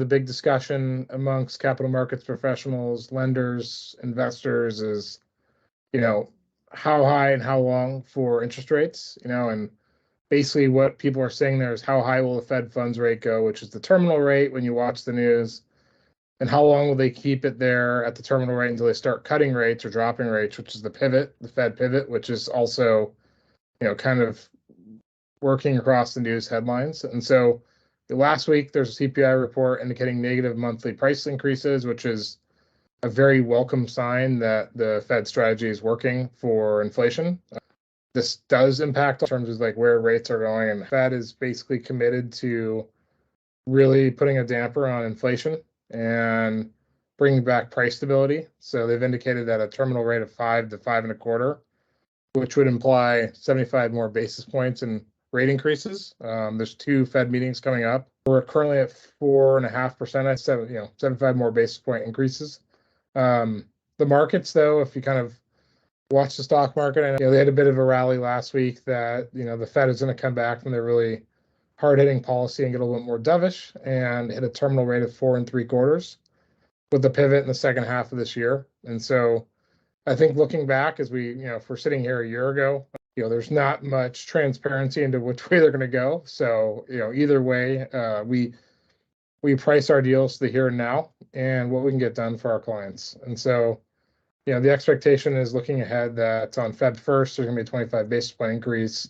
The big discussion amongst capital markets professionals, lenders, investors is, how high and how long for interest rates, and basically what people are saying there is how high will the Fed funds rate go, which is the terminal rate when you watch the news, and how long will they keep it there at the terminal rate until they start cutting rates or dropping rates, which is the pivot, the Fed pivot, which is also, kind of working across the news headlines. And so last week, there's a CPI report indicating negative monthly price increases, which is a very welcome sign that the Fed strategy is working for inflation. This does impact in terms of like where rates are going, and the Fed is basically committed to really putting a damper on inflation and bringing back price stability. So they've indicated that a terminal rate of 5 to 5.25, which would imply 75 more basis points in rate increases. There's 2 Fed meetings coming up. We're currently at 4.5%. I said, 75 more basis point increases. The markets, though, if you kind of watch the stock market, I know they had a bit of a rally last week that, the Fed is going to come back from their really hard-hitting policy and get a little bit more dovish and hit a terminal rate of 4.75 with the pivot in the second half of this year. And so I think looking back, as we, if we're sitting here a year ago, there's not much transparency into which way they're going to go. So, either way, we price our deals to the here and now and what we can get done for our clients. And so, the expectation is looking ahead that on Feb 1st, there's going to be a 25 basis point increase,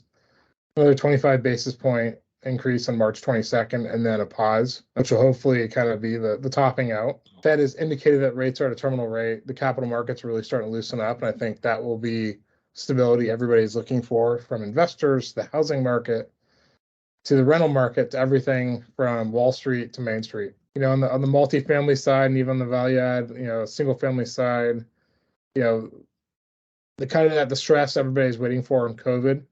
another 25 basis point increase on March 22nd, and then a pause, which will hopefully kind of be the topping out. Fed has indicated that rates are at a terminal rate. The capital markets are really starting to loosen up, and I think that will be stability everybody's looking for, from investors, the housing market, to the rental market, to everything from Wall Street to Main Street. On the multifamily side and even on the value add, single family side, the kind of the stress everybody's waiting for in COVID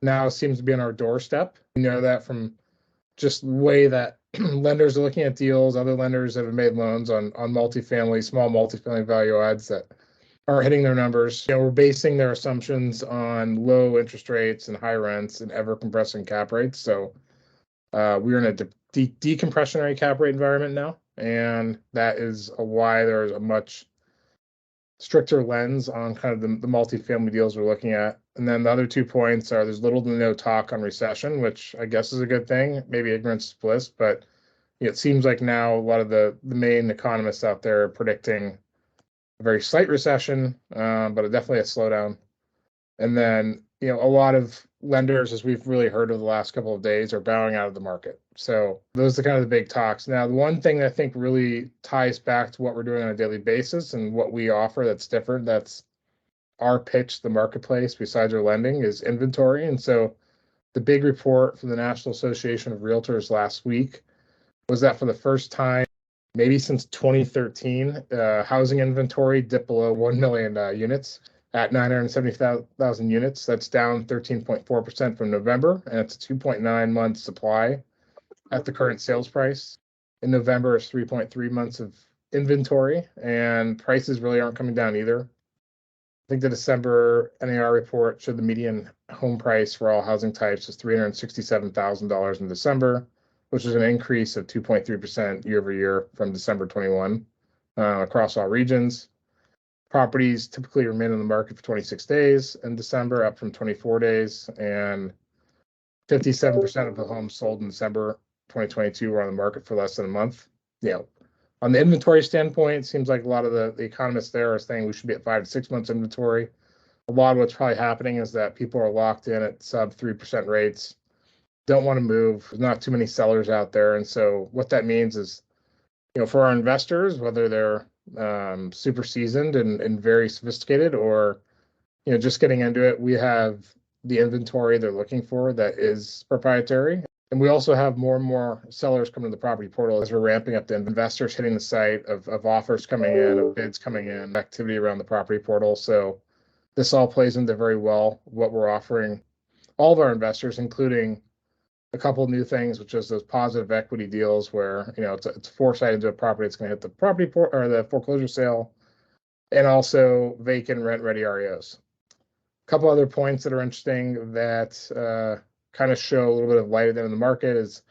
now seems to be on our doorstep. We know that from just the way that lenders are looking at deals, other lenders that have made loans on multifamily, small multifamily value adds that aren't hitting their numbers. We're basing their assumptions on low interest rates and high rents and ever compressing cap rates. So we're in a decompressionary cap rate environment now, and that is why there's a much stricter lens on kind of the multifamily deals we're looking at. And then the other 2 points are there's little to no talk on recession, which I guess is a good thing. Maybe ignorance is bliss, but it seems like now a lot of the main economists out there are predicting a very slight recession, but definitely a slowdown. And then, a lot of lenders, as we've really heard over the last couple of days, are bowing out of the market. So those are kind of the big talks. Now, the one thing that I think really ties back to what we're doing on a daily basis and what we offer that's different, that's our pitch, the marketplace, besides our lending, is inventory. And so the big report from the National Association of Realtors last week was that for the first time, maybe since 2013, housing inventory dipped below 1 million units at 970,000 units. That's down 13.4% from November, and it's a 2.9 month supply at the current sales price. In November, it's 3.3 months of inventory, and prices really aren't coming down either. I think the December NAR report showed the median home price for all housing types is $367,000 in December, which is an increase of 2.3% year over year from December 21 across all regions. Properties typically remain on the market for 26 days in December, up from 24 days, and 57% of the homes sold in December 2022 were on the market for less than a month. On the inventory standpoint, it seems like a lot of the economists there are saying we should be at 5 to 6 months inventory. A lot of what's probably happening is that people are locked in at sub 3% rates, don't want to move. There's not too many sellers out there. And so what that means is, for our investors, whether they're super seasoned and very sophisticated, or just getting into it, we have the inventory they're looking for that is proprietary, and we also have more and more sellers coming to the property portal as we're ramping up the investors hitting the site, of offers coming in, of bids coming in, activity around the property portal. So this all plays into very well what we're offering all of our investors, including a couple of new things, which is those positive equity deals where, it's foresight into a property that's going to hit the property or the foreclosure sale, and also vacant rent ready REOs. A couple other points that are interesting that kind of show a little bit of light at the end of the market is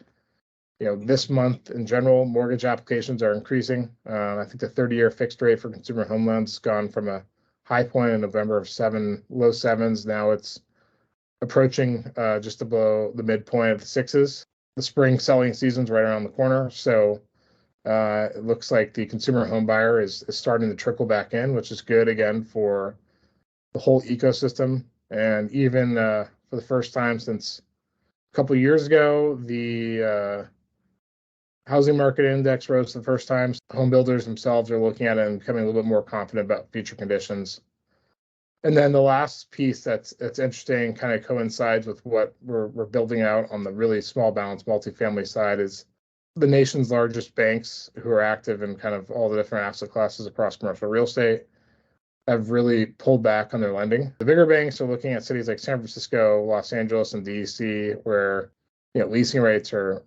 This month in general, mortgage applications are increasing. I think the 30-year fixed rate for consumer home loans has gone from a high point in November of low sevens. Now it's approaching just below the midpoint of the sixes. The spring selling season's right around the corner, so it looks like the consumer home buyer is starting to trickle back in, which is good again for the whole ecosystem. And even for the first time since a couple of years ago, the housing market index rose for the first time. Home builders themselves are looking at it and becoming a little bit more confident about future conditions. And then the last piece that's interesting, kind of coincides with what we're building out on the really small balance multifamily side, is the nation's largest banks, who are active in kind of all the different asset classes across commercial real estate, have really pulled back on their lending. The bigger banks are looking at cities like San Francisco, Los Angeles, and DC, where leasing rates are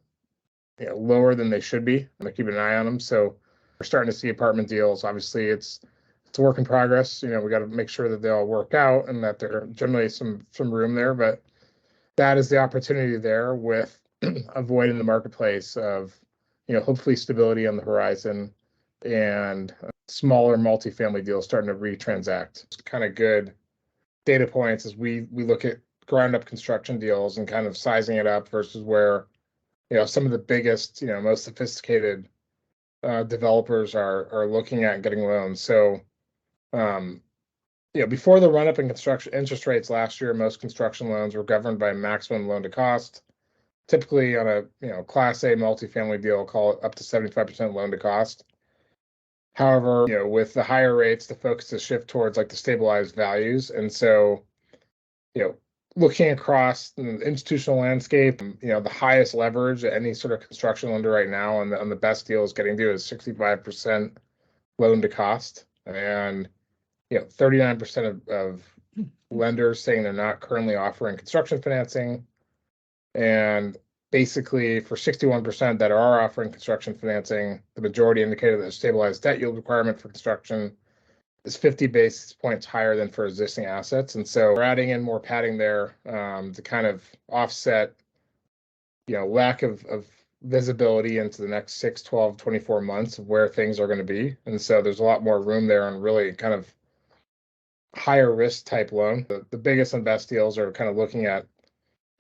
lower than they should be. I'm keeping an eye on them. So we're starting to see apartment deals. Obviously, it's a work in progress. We got to make sure that they all work out and that there generally some room there. But that is the opportunity there, with avoiding the marketplace of hopefully stability on the horizon and smaller multifamily deals starting to retransact. It's kind of good data points as we look at ground up construction deals and kind of sizing it up versus where some of the biggest most sophisticated developers are looking at getting loans. So before the run up in construction interest rates last year, most construction loans were governed by maximum loan to cost. Typically on a Class A multifamily deal, call it up to 75% loan to cost. However, with the higher rates, the focus is shift towards like the stabilized values. And so, looking across the institutional landscape, the highest leverage that any sort of construction lender right now on the best deals getting to is 65% loan to cost. And 39% of lenders saying they're not currently offering construction financing. And basically for 61% that are offering construction financing, the majority indicated that the stabilized debt yield requirement for construction is 50 basis points higher than for existing assets. And so we're adding in more padding there to kind of offset, lack of visibility into the next 6, 12, 24 months of where things are going to be. And so there's a lot more room there on really kind of higher risk type loan. The biggest and best deals are kind of looking at,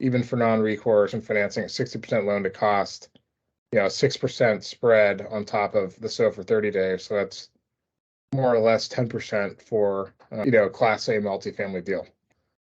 even for non-recourse and financing, at 60% loan to cost, 6% spread on top of the SOFR 30-day. So that's more or less 10% for Class A multifamily deal.